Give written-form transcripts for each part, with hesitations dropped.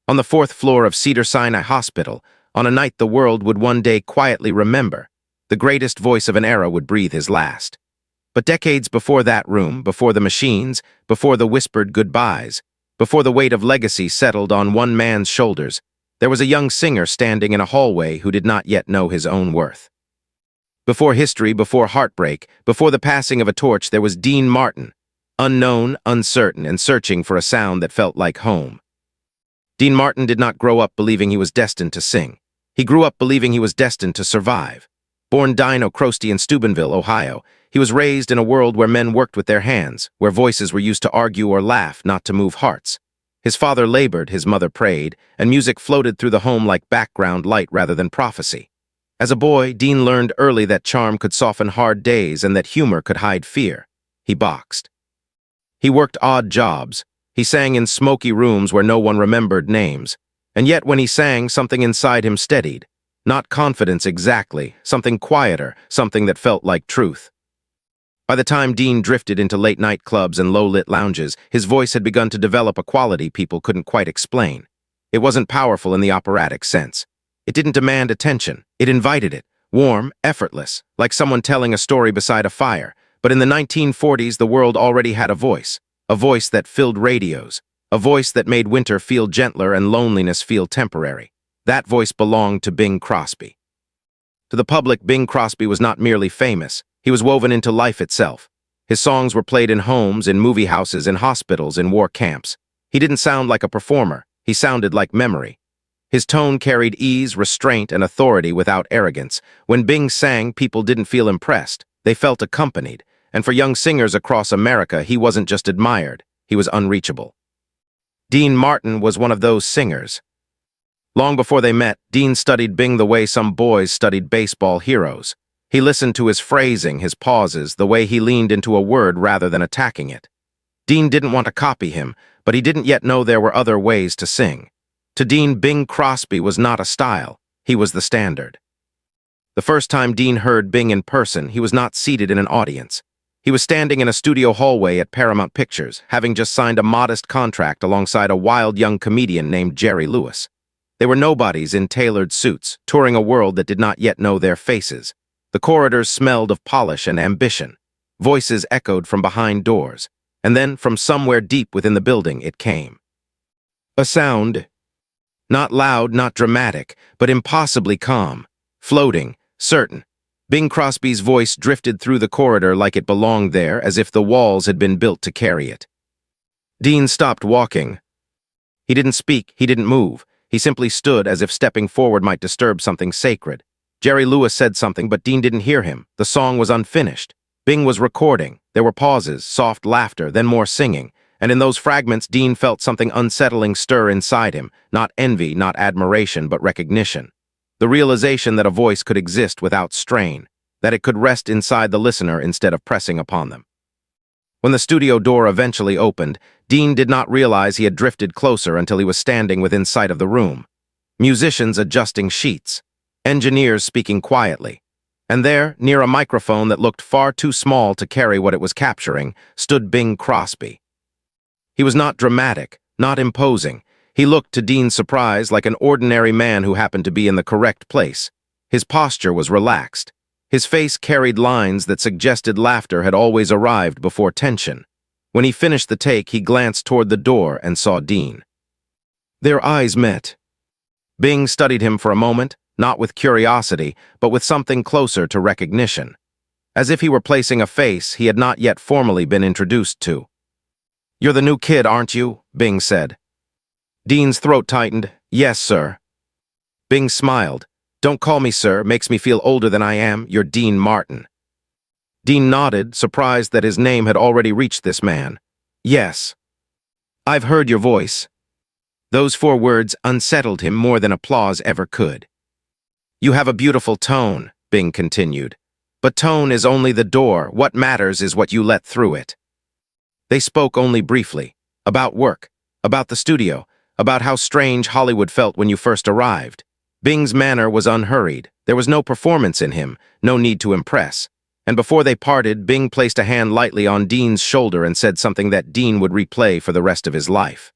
on the fourth floor of Cedars-Sinai Hospital, on a night the world would one day quietly remember. The greatest voice of an era would breathe his last. But decades before that room, before the machines, before the whispered goodbyes, before the weight of legacy settled on one man's shoulders, there was a young singer standing in a hallway who did not yet know his own worth. Before history, before heartbreak, before the passing of a torch, there was Dean Martin, unknown, uncertain, and searching for a sound that felt like home. Dean Martin did not grow up believing he was destined to sing. He grew up believing he was destined to survive. Born Dino Crosby in Steubenville, Ohio, he was raised in a world where men worked with their hands, where voices were used to argue or laugh, not to move hearts. His father labored, his mother prayed, and music floated through the home like background light rather than prophecy. As a boy, Dean learned early that charm could soften hard days and that humor could hide fear. He boxed. He worked odd jobs. He sang in smoky rooms where no one remembered names. And yet when he sang, something inside him steadied. Not confidence exactly, something quieter, something that felt like truth. By the time Dean drifted into late-night clubs and low-lit lounges, his voice had begun to develop a quality people couldn't quite explain. It wasn't powerful in the operatic sense. It didn't demand attention. It invited it, warm, effortless, like someone telling a story beside a fire. But in the 1940s, the world already had a voice that filled radios, a voice that made winter feel gentler and loneliness feel temporary. That voice belonged to Bing Crosby. To the public, Bing Crosby was not merely famous. He was woven into life itself. His songs were played in homes, in movie houses, in hospitals, in war camps. He didn't sound like a performer. He sounded like memory. His tone carried ease, restraint, and authority without arrogance. When Bing sang, people didn't feel impressed. They felt accompanied. And for young singers across America, he wasn't just admired. He was unreachable. Dean Martin was one of those singers. Long before they met, Dean studied Bing the way some boys studied baseball heroes. He listened to his phrasing, his pauses, the way he leaned into a word rather than attacking it. Dean didn't want to copy him, but he didn't yet know there were other ways to sing. To Dean, Bing Crosby was not a style. He was the standard. The first time Dean heard Bing in person, he was not seated in an audience. He was standing in a studio hallway at Paramount Pictures, having just signed a modest contract alongside a wild young comedian named Jerry Lewis. They were nobodies in tailored suits, touring a world that did not yet know their faces. The corridors smelled of polish and ambition. Voices echoed from behind doors. And then, from somewhere deep within the building, it came. A sound. Not loud, not dramatic, but impossibly calm, floating, certain. Bing Crosby's voice drifted through the corridor like it belonged there, as if the walls had been built to carry it. Dean stopped walking. He didn't speak, he didn't move. He simply stood as if stepping forward might disturb something sacred. Jerry Lewis said something, but Dean didn't hear him. The song was unfinished. Bing was recording. There were pauses, soft laughter, then more singing. And in those fragments, Dean felt something unsettling stir inside him. Not envy, not admiration, but recognition. The realization that a voice could exist without strain, that it could rest inside the listener instead of pressing upon them. When the studio door eventually opened, Dean did not realize he had drifted closer until he was standing within sight of the room. Musicians adjusting sheets, engineers speaking quietly. And there, near a microphone that looked far too small to carry what it was capturing, stood Bing Crosby. He was not dramatic, not imposing. He looked, to Dean's surprise, like an ordinary man who happened to be in the correct place. His posture was relaxed. His face carried lines that suggested laughter had always arrived before tension. When he finished the take, he glanced toward the door and saw Dean. Their eyes met. Bing studied him for a moment, not with curiosity, but with something closer to recognition. As if he were placing a face he had not yet formally been introduced to. "You're the new kid, aren't you?" Bing said. Dean's throat tightened. "Yes, sir." Bing smiled. "Don't call me sir, makes me feel older than I am. You're Dean Martin." Dean nodded, surprised that his name had already reached this man. "Yes. I've heard your voice." Those 4 words unsettled him more than applause ever could. "You have a beautiful tone," Bing continued. "But tone is only the door. What matters is what you let through it." They spoke only briefly. About work, about the studio, about how strange Hollywood felt when you first arrived. Bing's manner was unhurried. There was no performance in him, no need to impress. And before they parted, Bing placed a hand lightly on Dean's shoulder and said something that Dean would replay for the rest of his life.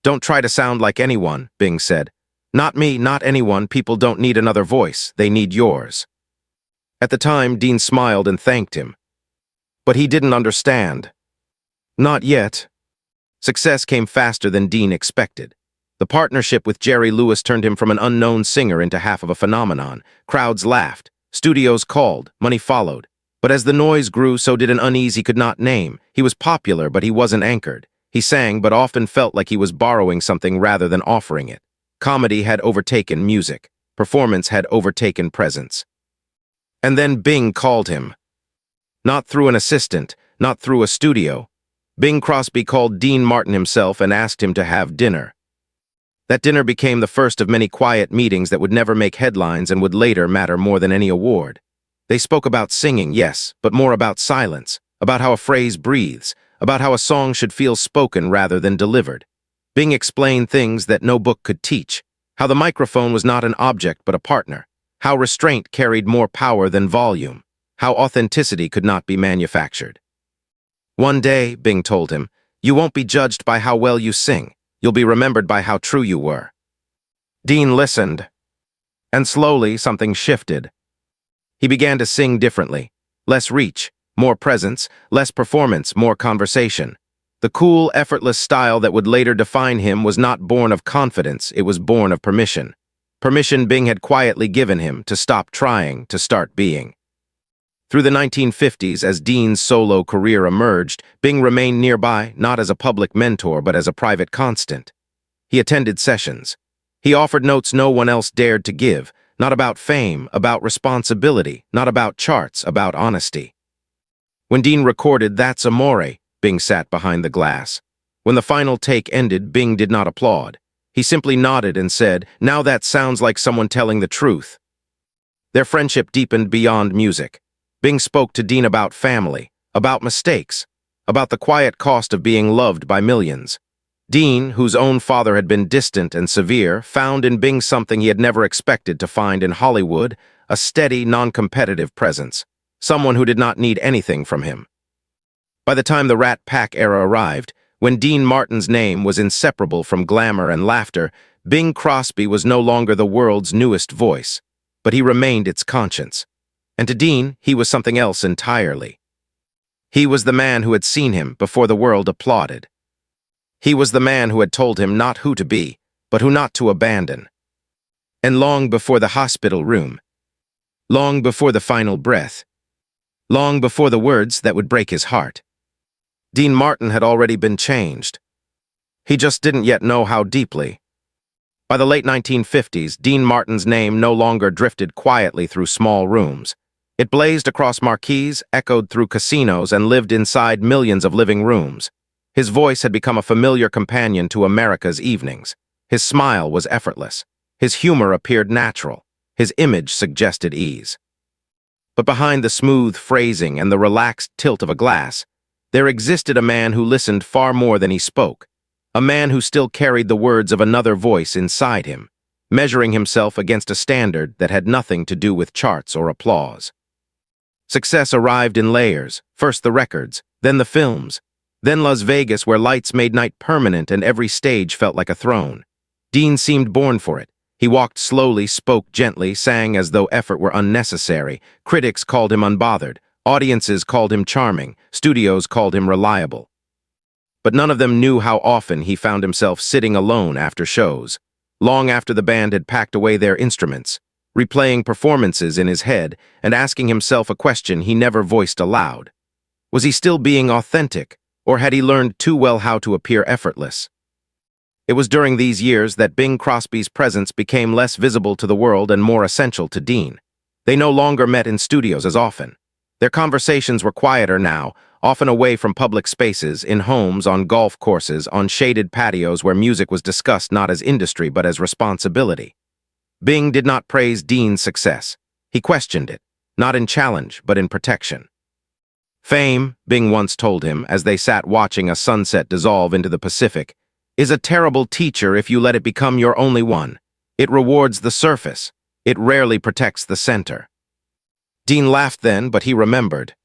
"Don't try to sound like anyone," Bing said. "Not me, not anyone. People don't need another voice. They need yours." At the time, Dean smiled and thanked him. But he didn't understand. Not yet. Success came faster than Dean expected. The partnership with Jerry Lewis turned him from an unknown singer into half of a phenomenon. Crowds laughed. Studios called. Money followed. But as the noise grew, so did an unease he could not name. He was popular, but he wasn't anchored. He sang, but often felt like he was borrowing something rather than offering it. Comedy had overtaken music. Performance had overtaken presence. And then Bing called him. Not through an assistant, not through a studio. Bing Crosby called Dean Martin himself and asked him to have dinner. That dinner became the first of many quiet meetings that would never make headlines and would later matter more than any award. They spoke about singing, yes, but more about silence, about how a phrase breathes, about how a song should feel spoken rather than delivered. Bing explained things that no book could teach, how the microphone was not an object but a partner, how restraint carried more power than volume, how authenticity could not be manufactured. "One day," Bing told him, "you won't be judged by how well you sing. You'll be remembered by how true you were." Dean listened, and slowly something shifted. He began to sing differently. Less reach, more presence, less performance, more conversation. The cool, effortless style that would later define him was not born of confidence, it was born of permission. Permission Bing had quietly given him to stop trying, to start being. Through the 1950s, as Dean's solo career emerged, Bing remained nearby, not as a public mentor, but as a private constant. He attended sessions. He offered notes no one else dared to give, not about fame, about responsibility, not about charts, about honesty. When Dean recorded "That's Amore," Bing sat behind the glass. When the final take ended, Bing did not applaud. He simply nodded and said, "Now that sounds like someone telling the truth." Their friendship deepened beyond music. Bing spoke to Dean about family, about mistakes, about the quiet cost of being loved by millions. Dean, whose own father had been distant and severe, found in Bing something he had never expected to find in Hollywood, a steady, non-competitive presence, someone who did not need anything from him. By the time the Rat Pack era arrived, when Dean Martin's name was inseparable from glamour and laughter, Bing Crosby was no longer the world's newest voice, but he remained its conscience. And to Dean, he was something else entirely. He was the man who had seen him before the world applauded. He was the man who had told him not who to be, but who not to abandon. And long before the hospital room, long before the final breath, long before the words that would break his heart, Dean Martin had already been changed. He just didn't yet know how deeply. By the late 1950s, Dean Martin's name no longer drifted quietly through small rooms. It blazed across marquees, echoed through casinos, and lived inside millions of living rooms. His voice had become a familiar companion to America's evenings. His smile was effortless. His humor appeared natural. His image suggested ease. But behind the smooth phrasing and the relaxed tilt of a glass, there existed a man who listened far more than he spoke. A man who still carried the words of another voice inside him, measuring himself against a standard that had nothing to do with charts or applause. Success arrived in layers, first the records, then the films, then Las Vegas, where lights made night permanent and every stage felt like a throne. Dean seemed born for it. He walked slowly, spoke gently, sang as though effort were unnecessary. Critics called him unbothered. Audiences called him charming. Studios called him reliable. But none of them knew how often he found himself sitting alone after shows, long after the band had packed away their instruments, replaying performances in his head and asking himself a question he never voiced aloud. Was he still being authentic, or had he learned too well how to appear effortless? It was during these years that Bing Crosby's presence became less visible to the world and more essential to Dean. They no longer met in studios as often. Their conversations were quieter now, often away from public spaces, in homes, on golf courses, on shaded patios where music was discussed not as industry but as responsibility. Bing did not praise Dean's success. He questioned it, not in challenge but in protection. "Fame," Bing once told him as they sat watching a sunset dissolve into the Pacific, "is a terrible teacher if you let it become your only one. It rewards the surface. It rarely protects the center." Dean laughed then, but he remembered.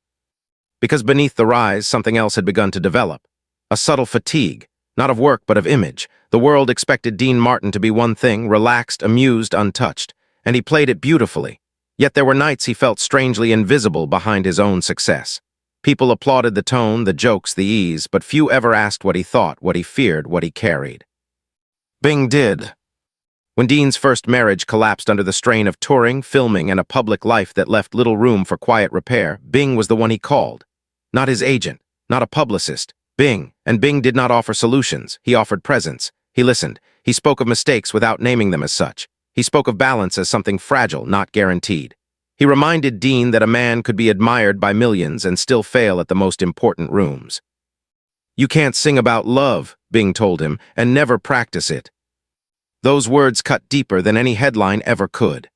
Because beneath the rise, something else had begun to develop. A subtle fatigue, Not of work, but of image. The world expected Dean Martin to be one thing, relaxed, amused, untouched, and he played it beautifully. Yet there were nights he felt strangely invisible behind his own success. People applauded the tone, the jokes, the ease, but few ever asked what he thought, what he feared, what he carried. Bing did. When Dean's first marriage collapsed under the strain of touring, filming, and a public life that left little room for quiet repair, Bing was the one he called. Not his agent, not a publicist. Bing. And Bing did not offer solutions. He offered presence. He listened. He spoke of mistakes without naming them as such. He spoke of balance as something fragile, not guaranteed. He reminded Dean that a man could be admired by millions and still fail at the most important rooms. "You can't sing about love," Bing told him, "and never practice it." Those words cut deeper than any headline ever could.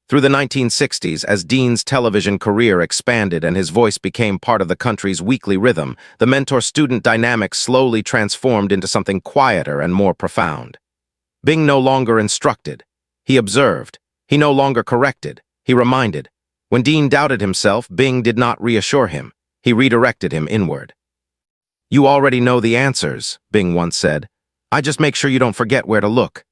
Through the 1960s, as Dean's television career expanded and his voice became part of the country's weekly rhythm, the mentor-student dynamic slowly transformed into something quieter and more profound. Bing no longer instructed. He observed. He no longer corrected. He reminded. When Dean doubted himself, Bing did not reassure him. He redirected him inward. "You already know the answers," Bing once said. "I just make sure you don't forget where to look."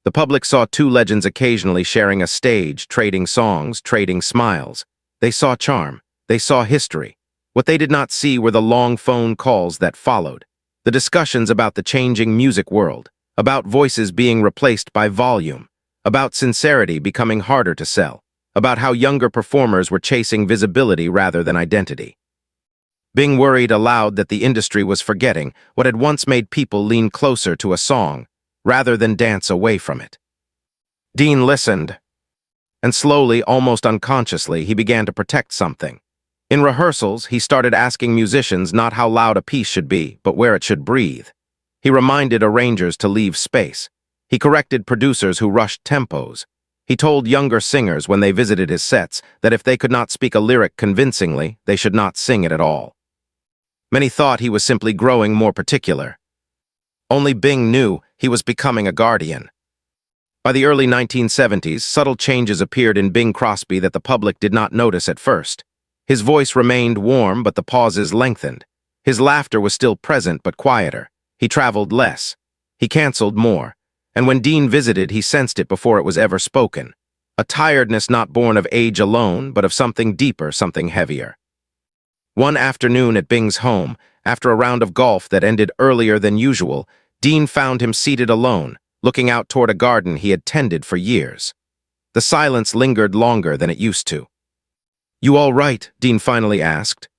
The public saw two legends occasionally sharing a stage, trading songs, trading smiles. They saw charm. They saw history. What they did not see were the long phone calls that followed, the discussions about the changing music world, about voices being replaced by volume, about sincerity becoming harder to sell, about how younger performers were chasing visibility rather than identity. Bing worried aloud that the industry was forgetting what had once made people lean closer to a song, rather than dance away from it. Dean listened, and slowly, almost unconsciously, he began to protect something. In rehearsals, he started asking musicians not how loud a piece should be, but where it should breathe. He reminded arrangers to leave space. He corrected producers who rushed tempos. He told younger singers when they visited his sets that if they could not speak a lyric convincingly, they should not sing it at all. Many thought he was simply growing more particular. Only Bing knew he was becoming a guardian. By the early 1970s, subtle changes appeared in Bing Crosby that the public did not notice at first. His voice remained warm, but the pauses lengthened. His laughter was still present, but quieter. He traveled less. He canceled more. And when Dean visited, he sensed it before it was ever spoken. A tiredness not born of age alone, but of something deeper, something heavier. One afternoon at Bing's home, after a round of golf that ended earlier than usual, Dean found him seated alone, looking out toward a garden he had tended for years. The silence lingered longer than it used to. "You all right?" Dean finally asked.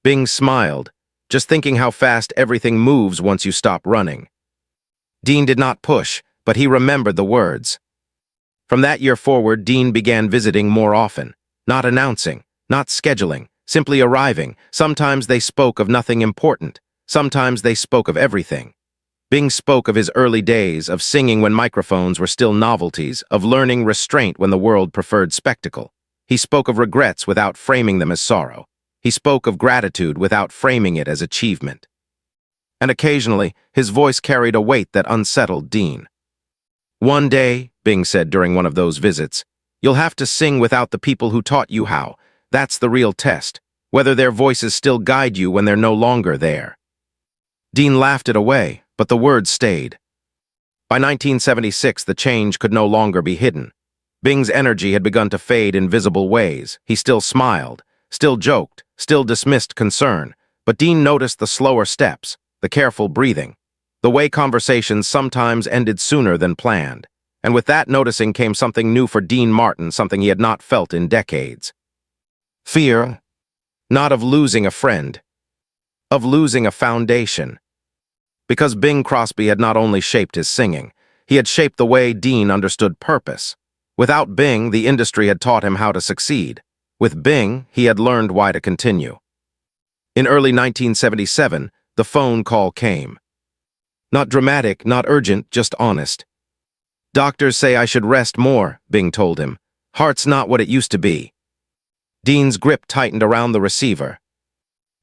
Bing smiled, just thinking how fast everything moves once you stop running. Dean did not push, but he remembered the words. From that year forward, Dean began visiting more often, not announcing, not scheduling, simply arriving. Sometimes they spoke of nothing important. Sometimes they spoke of everything. Bing spoke of his early days, of singing when microphones were still novelties, of learning restraint when the world preferred spectacle. He spoke of regrets without framing them as sorrow. He spoke of gratitude without framing it as achievement. And occasionally, his voice carried a weight that unsettled Dean. "One day," Bing said during one of those visits, "you'll have to sing without the people who taught you how. That's the real test, whether their voices still guide you when they're no longer there." Dean laughed it away, but the words stayed. By 1976, the change could no longer be hidden. Bing's energy had begun to fade in visible ways. He still smiled, still joked, still dismissed concern, but Dean noticed the slower steps, the careful breathing, the way conversations sometimes ended sooner than planned. And with that noticing came something new for Dean Martin, something he had not felt in decades. Fear, not of losing a friend, of losing a foundation. Because Bing Crosby had not only shaped his singing, he had shaped the way Dean understood purpose. Without Bing, the industry had taught him how to succeed. With Bing, he had learned why to continue. In early 1977, the phone call came. Not dramatic, not urgent, just honest. "Doctors say I should rest more," Bing told him. "Heart's not what it used to be." Dean's grip tightened around the receiver.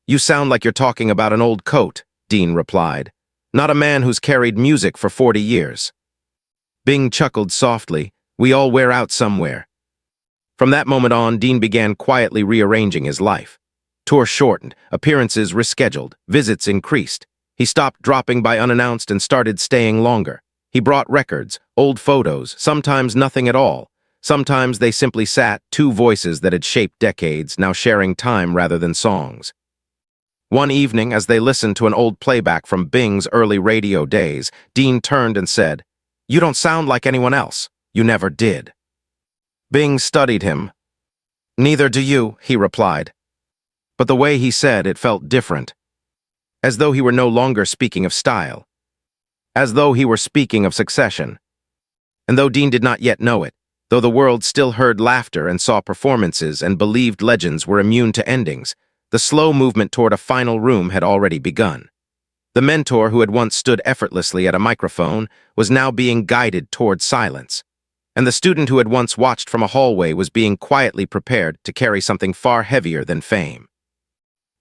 "You sound like you're talking about an old coat," Dean replied. "Not a man who's carried music for 40 years. Bing chuckled softly. "We all wear out somewhere." From that moment on, Dean began quietly rearranging his life. Tours shortened, appearances rescheduled, visits increased. He stopped dropping by unannounced and started staying longer. He brought records, old photos, sometimes nothing at all. Sometimes they simply sat, two voices that had shaped decades, now sharing time rather than songs. One evening, as they listened to an old playback from Bing's early radio days, Dean turned and said, "You don't sound like anyone else. You never did." Bing studied him. "Neither do you," he replied. But the way he said it felt different, as though he were no longer speaking of style, as though he were speaking of succession. And though Dean did not yet know it, though the world still heard laughter and saw performances and believed legends were immune to endings, the slow movement toward a final room had already begun. The mentor who had once stood effortlessly at a microphone was now being guided toward silence, and the student who had once watched from a hallway was being quietly prepared to carry something far heavier than fame.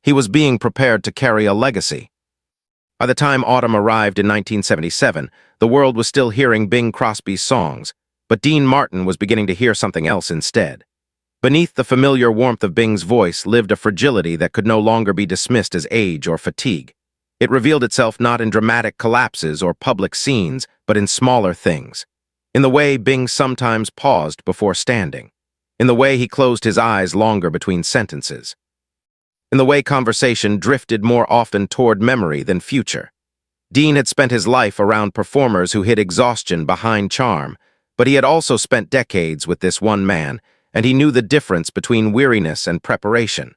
He was being prepared to carry a legacy. By the time autumn arrived in 1977, the world was still hearing Bing Crosby's songs, but Dean Martin was beginning to hear something else instead. Beneath the familiar warmth of Bing's voice lived a fragility that could no longer be dismissed as age or fatigue. It revealed itself not in dramatic collapses or public scenes, but in smaller things. In the way Bing sometimes paused before standing. In the way he closed his eyes longer between sentences. In the way conversation drifted more often toward memory than future. Dean had spent his life around performers who hid exhaustion behind charm, but he had also spent decades with this one man, and he knew the difference between weariness and preparation.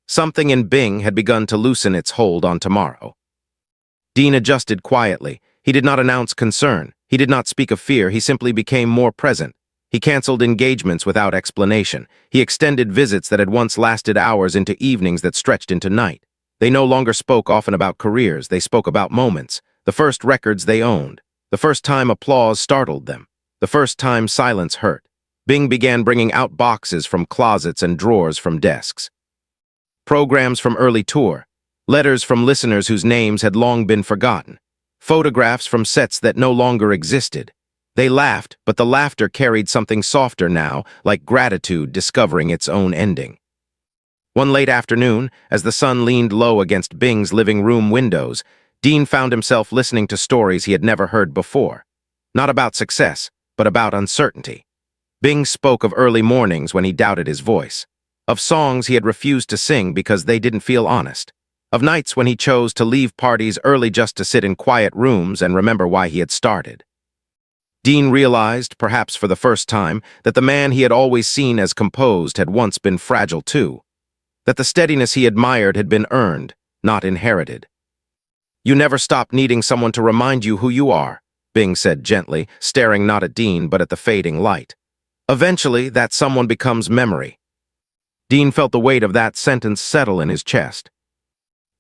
Something in Bing had begun to loosen its hold on tomorrow. Dean adjusted quietly. He did not announce concern. He did not speak of fear. He simply became more present. He canceled engagements without explanation. He extended visits that had once lasted hours into evenings that stretched into night. They no longer spoke often about careers. They spoke about moments, the first records they owned, the first time applause startled them, the first time silence hurt. Bing began bringing out boxes from closets and drawers from desks. Programs from early tour, letters from listeners whose names had long been forgotten, photographs from sets that no longer existed. They laughed, but the laughter carried something softer now, like gratitude discovering its own ending. One late afternoon, as the sun leaned low against Bing's living room windows, Dean found himself listening to stories he had never heard before. Not about success, but about uncertainty. Bing spoke of early mornings when he doubted his voice, of songs he had refused to sing because they didn't feel honest, of nights when he chose to leave parties early just to sit in quiet rooms and remember why he had started. Dean realized, perhaps for the first time, that the man he had always seen as composed had once been fragile too, that the steadiness he admired had been earned, not inherited. "You never stop needing someone to remind you who you are," Bing said gently, staring not at Dean but at the fading light. "Eventually, that someone becomes memory." Dean felt the weight of that sentence settle in his chest.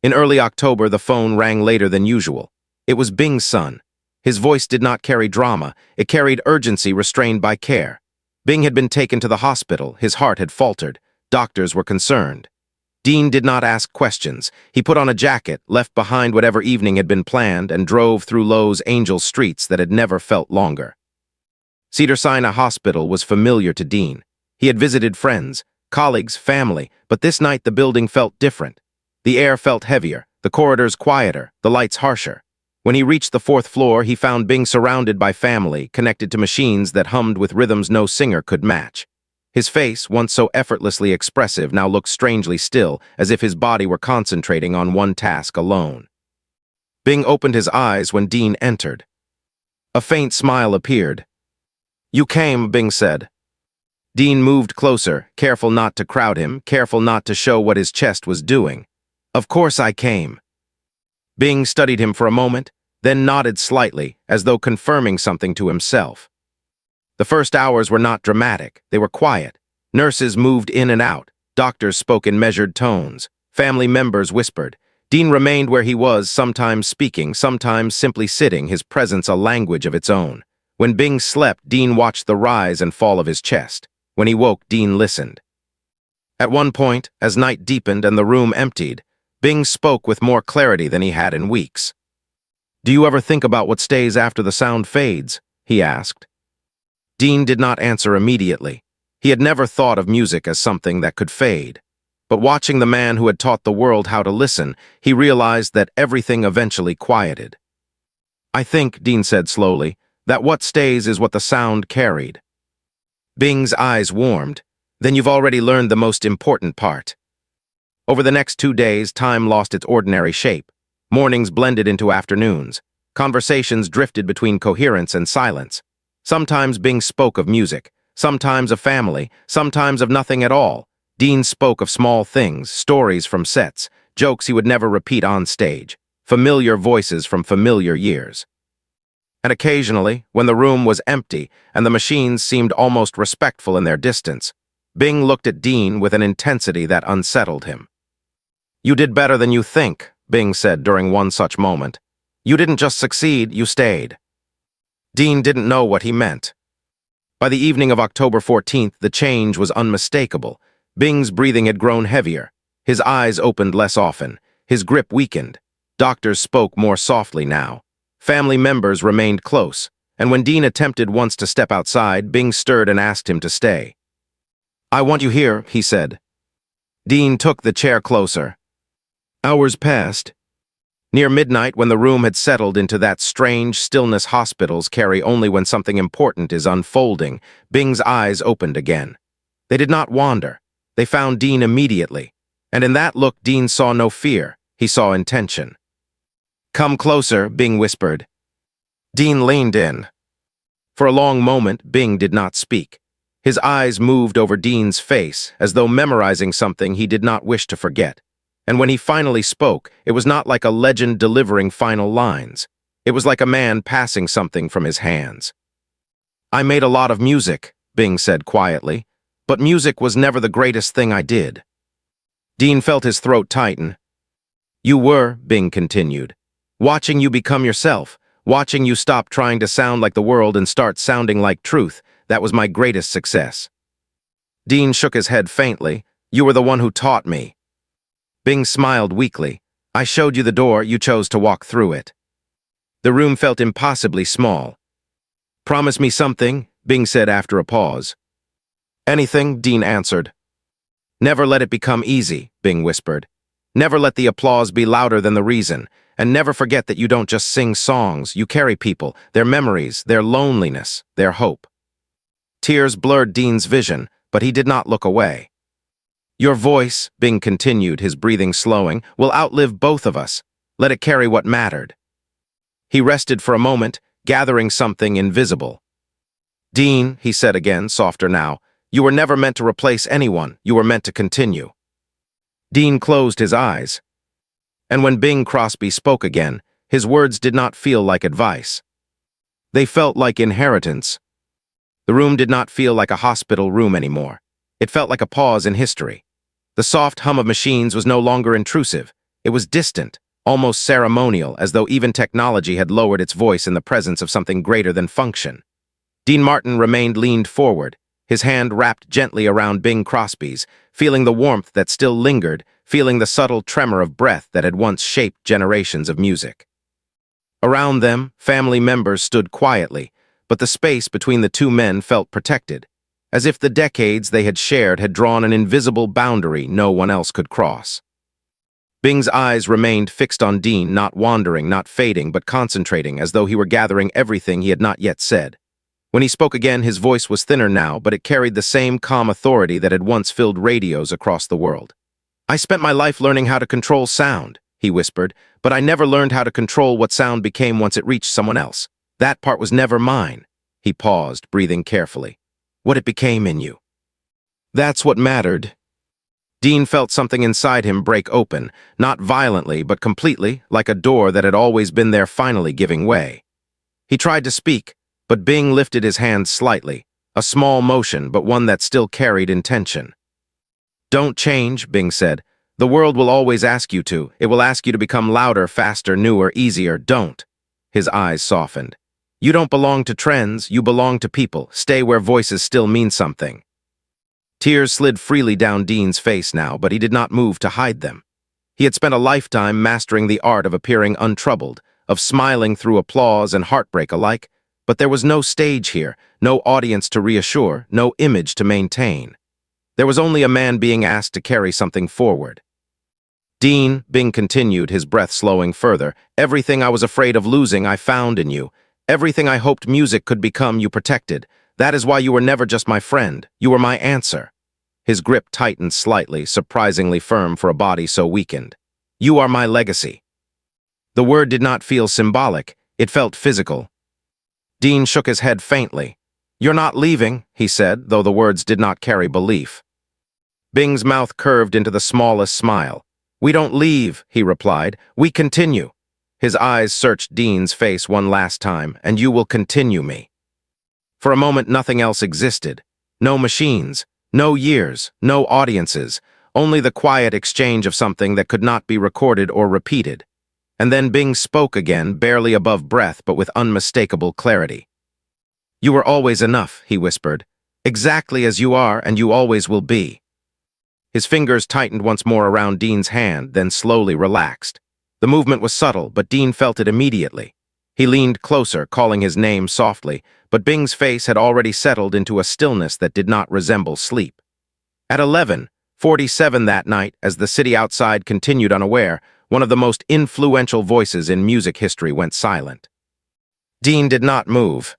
In early October, the phone rang later than usual. It was Bing's son. His voice did not carry drama. It carried urgency restrained by care. Bing had been taken to the hospital. His heart had faltered. Doctors were concerned. Dean did not ask questions. He put on a jacket, left behind whatever evening had been planned, and drove through Los Angeles streets that had never felt longer. Cedars-Sinai Hospital was familiar to Dean. He had visited friends, colleagues, family, but this night the building felt different. The air felt heavier, the corridors quieter, the lights harsher. When he reached the fourth floor, he found Bing surrounded by family, connected to machines that hummed with rhythms no singer could match. His face, once so effortlessly expressive, now looked strangely still, as if his body were concentrating on one task alone. Bing opened his eyes when Dean entered. A faint smile appeared. "You came," Bing said. Dean moved closer, careful not to crowd him, careful not to show what his chest was doing. "Of course I came." Bing studied him for a moment, then nodded slightly, as though confirming something to himself. The first hours were not dramatic. They were quiet. Nurses moved in and out. Doctors spoke in measured tones. Family members whispered. Dean remained where he was, sometimes speaking, sometimes simply sitting, his presence a language of its own. When Bing slept, Dean watched the rise and fall of his chest. When he woke, Dean listened. At one point, as night deepened and the room emptied, Bing spoke with more clarity than he had in weeks. "Do you ever think about what stays after the sound fades?" he asked. Dean did not answer immediately. He had never thought of music as something that could fade. But watching the man who had taught the world how to listen, he realized that everything eventually quieted. "I think," Dean said slowly, "that what stays is what the sound carried." Bing's eyes warmed. "Then you've already learned the most important part." Over the next 2 days, time lost its ordinary shape. Mornings blended into afternoons. Conversations drifted between coherence and silence. Sometimes Bing spoke of music, sometimes of family, sometimes of nothing at all. Dean spoke of small things, stories from sets, jokes he would never repeat on stage, familiar voices from familiar years. And occasionally, when the room was empty and the machines seemed almost respectful in their distance, Bing looked at Dean with an intensity that unsettled him. "You did better than you think," Bing said during one such moment. "You didn't just succeed, you stayed." Dean didn't know what he meant. By the evening of October 14th, the change was unmistakable. Bing's breathing had grown heavier. His eyes opened less often. His grip weakened. Doctors spoke more softly now. Family members remained close, and when Dean attempted once to step outside, Bing stirred and asked him to stay. "I want you here," he said. Dean took the chair closer. Hours passed. Near midnight, when the room had settled into that strange stillness hospitals carry only when something important is unfolding, Bing's eyes opened again. They did not wander. They found Dean immediately, and in that look Dean saw no fear, he saw intention. "Come closer," Bing whispered. Dean leaned in. For a long moment, Bing did not speak. His eyes moved over Dean's face, as though memorizing something he did not wish to forget. And when he finally spoke, it was not like a legend delivering final lines. It was like a man passing something from his hands. "I made a lot of music," Bing said quietly, "but music was never the greatest thing I did." Dean felt his throat tighten. "You were," Bing continued, "watching you become yourself, watching you stop trying to sound like the world and start sounding like truth. That was my greatest success." Dean shook his head faintly. "You were the one who taught me." Bing smiled weakly. "I showed you the door, you chose to walk through it." The room felt impossibly small. "Promise me something," Bing said after a pause. "Anything," Dean answered. "Never let it become easy," Bing whispered. "Never let the applause be louder than the reason, and never forget that you don't just sing songs, you carry people, their memories, their loneliness, their hope." Tears blurred Dean's vision, but he did not look away. "Your voice," Bing continued, his breathing slowing, "will outlive both of us. Let it carry what mattered." He rested for a moment, gathering something invisible. "Dean," he said again, softer now, "you were never meant to replace anyone, you were meant to continue." Dean closed his eyes. And when Bing Crosby spoke again, his words did not feel like advice. They felt like inheritance. The room did not feel like a hospital room anymore. It felt like a pause in history. The soft hum of machines was no longer intrusive. It was distant, almost ceremonial, as though even technology had lowered its voice in the presence of something greater than function. Dean Martin remained leaned forward, his hand wrapped gently around Bing Crosby's, feeling the warmth that still lingered, feeling the subtle tremor of breath that had once shaped generations of music. Around them, family members stood quietly, but the space between the two men felt protected, as if the decades they had shared had drawn an invisible boundary no one else could cross. Bing's eyes remained fixed on Dean, not wandering, not fading, but concentrating, as though he were gathering everything he had not yet said. When he spoke again, his voice was thinner now, but it carried the same calm authority that had once filled radios across the world. "I spent my life learning how to control sound," he whispered, "but I never learned how to control what sound became once it reached someone else. That part was never mine." He paused, breathing carefully. "What it became in you. That's what mattered." Dean felt something inside him break open, not violently, but completely, like a door that had always been there finally giving way. He tried to speak, but Bing lifted his hand slightly, a small motion, but one that still carried intention. "Don't change," Bing said. "The world will always ask you to. It will ask you to become louder, faster, newer, easier. Don't." His eyes softened. "You don't belong to trends, you belong to people. Stay where voices still mean something." Tears slid freely down Dean's face now, but he did not move to hide them. He had spent a lifetime mastering the art of appearing untroubled, of smiling through applause and heartbreak alike, but there was no stage here, no audience to reassure, no image to maintain. There was only a man being asked to carry something forward. Dean, Bing continued, his breath slowing further, everything I was afraid of losing I found in you. Everything I hoped music could become you protected. That is why you were never just my friend. You were my answer. His grip tightened slightly, surprisingly firm for a body so weakened. You are my legacy. The word did not feel symbolic. It felt physical. Dean shook his head faintly. You're not leaving, he said, though the words did not carry belief. Bing's mouth curved into the smallest smile. We don't leave, he replied. We continue. His eyes searched Dean's face one last time. And you will continue me. For a moment, nothing else existed. No machines, no years, no audiences, only the quiet exchange of something that could not be recorded or repeated. And then Bing spoke again, barely above breath, but with unmistakable clarity. You were always enough, he whispered. Exactly as you are, and you always will be. His fingers tightened once more around Dean's hand, then slowly relaxed. The movement was subtle, but Dean felt it immediately. He leaned closer, calling his name softly, but Bing's face had already settled into a stillness that did not resemble sleep. At 11:47 that night, as the city outside continued unaware, one of the most influential voices in music history went silent. Dean did not move.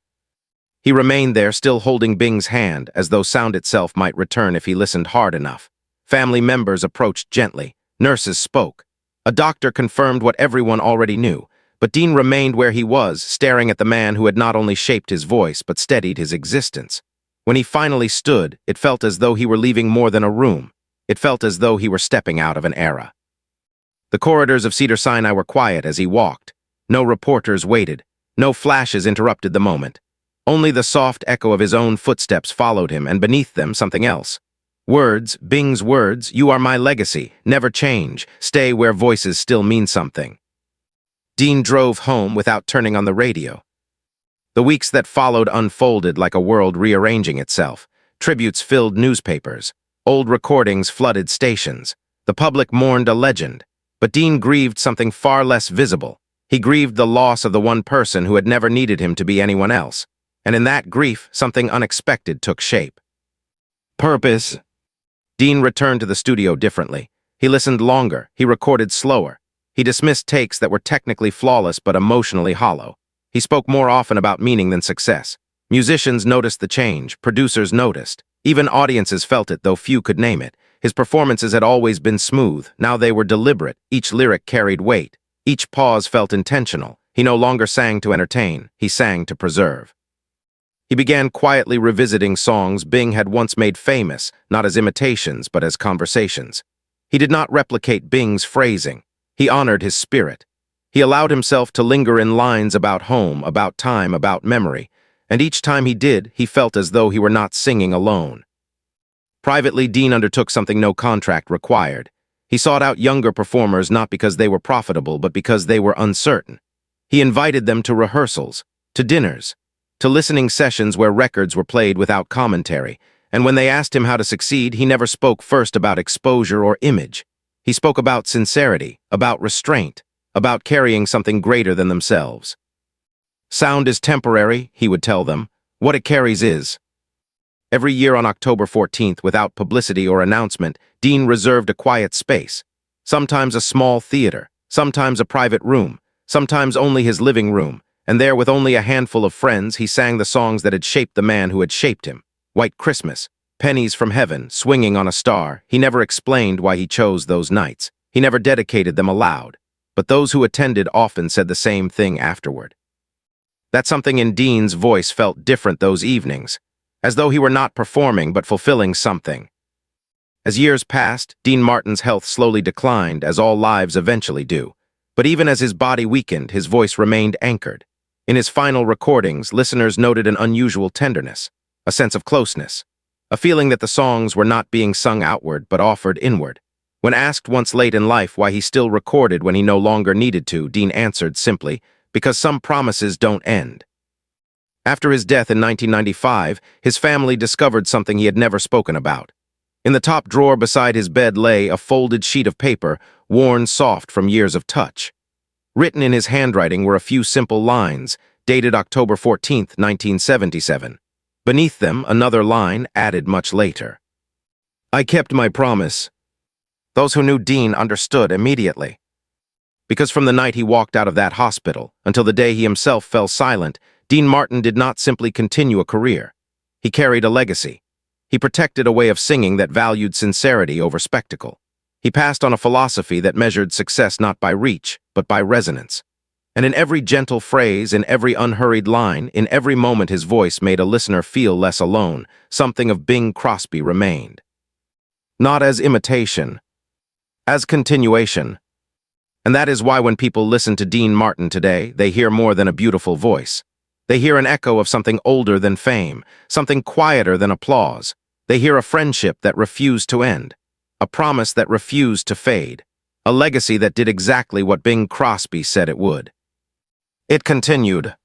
He remained there, still holding Bing's hand, as though sound itself might return if he listened hard enough. Family members approached gently. Nurses spoke. A doctor confirmed what everyone already knew, but Dean remained where he was, staring at the man who had not only shaped his voice but steadied his existence. When he finally stood, it felt as though he were leaving more than a room. It felt as though he were stepping out of an era. The corridors of Cedars-Sinai were quiet as he walked. No reporters waited. No flashes interrupted the moment. Only the soft echo of his own footsteps followed him, and beneath them something else. Words, Bing's words, you are my legacy, never change, stay where voices still mean something. Dean drove home without turning on the radio. The weeks that followed unfolded like a world rearranging itself. Tributes filled newspapers. Old recordings flooded stations. The public mourned a legend. But Dean grieved something far less visible. He grieved the loss of the one person who had never needed him to be anyone else. And in that grief, something unexpected took shape. Purpose. Dean returned to the studio differently. He listened longer. He recorded slower. He dismissed takes that were technically flawless but emotionally hollow. He spoke more often about meaning than success. Musicians noticed the change. Producers noticed. Even audiences felt it, though few could name it. His performances had always been smooth. Now they were deliberate. Each lyric carried weight. Each pause felt intentional. He no longer sang to entertain. He sang to preserve. He began quietly revisiting songs Bing had once made famous, not as imitations, but as conversations. He did not replicate Bing's phrasing. He honored his spirit. He allowed himself to linger in lines about home, about time, about memory, and each time he did, he felt as though he were not singing alone. Privately, Dean undertook something no contract required. He sought out younger performers not because they were profitable, but because they were uncertain. He invited them to rehearsals, to dinners, to listening sessions where records were played without commentary, and when they asked him how to succeed, he never spoke first about exposure or image. He spoke about sincerity, about restraint, about carrying something greater than themselves. Sound is temporary, he would tell them. What it carries is. Every year on October 14th, without publicity or announcement, Dean reserved a quiet space. Sometimes a small theater, sometimes a private room, sometimes only his living room, and there with only a handful of friends, he sang the songs that had shaped the man who had shaped him. White Christmas, Pennies from Heaven, Swinging on a Star. He never explained why he chose those nights. He never dedicated them aloud. But those who attended often said the same thing afterward. That something in Dean's voice felt different those evenings, as though he were not performing but fulfilling something. As years passed, Dean Martin's health slowly declined, as all lives eventually do. But even as his body weakened, his voice remained anchored. In his final recordings, listeners noted an unusual tenderness, a sense of closeness, a feeling that the songs were not being sung outward but offered inward. When asked once late in life why he still recorded when he no longer needed to, Dean answered simply, because some promises don't end. After his death in 1995, his family discovered something he had never spoken about. In the top drawer beside his bed lay a folded sheet of paper, worn soft from years of touch. Written in his handwriting were a few simple lines, dated October 14th, 1977. Beneath them, another line, added much later. I kept my promise. Those who knew Dean understood immediately. Because from the night he walked out of that hospital until the day he himself fell silent, Dean Martin did not simply continue a career. He carried a legacy. He protected a way of singing that valued sincerity over spectacle. He passed on a philosophy that measured success not by reach, but by resonance. And in every gentle phrase, in every unhurried line, in every moment his voice made a listener feel less alone, something of Bing Crosby remained. Not as imitation, as continuation. And that is why when people listen to Dean Martin today, they hear more than a beautiful voice. They hear an echo of something older than fame, something quieter than applause. They hear a friendship that refused to end, a promise that refused to fade, a legacy that did exactly what Bing Crosby said it would. It continued.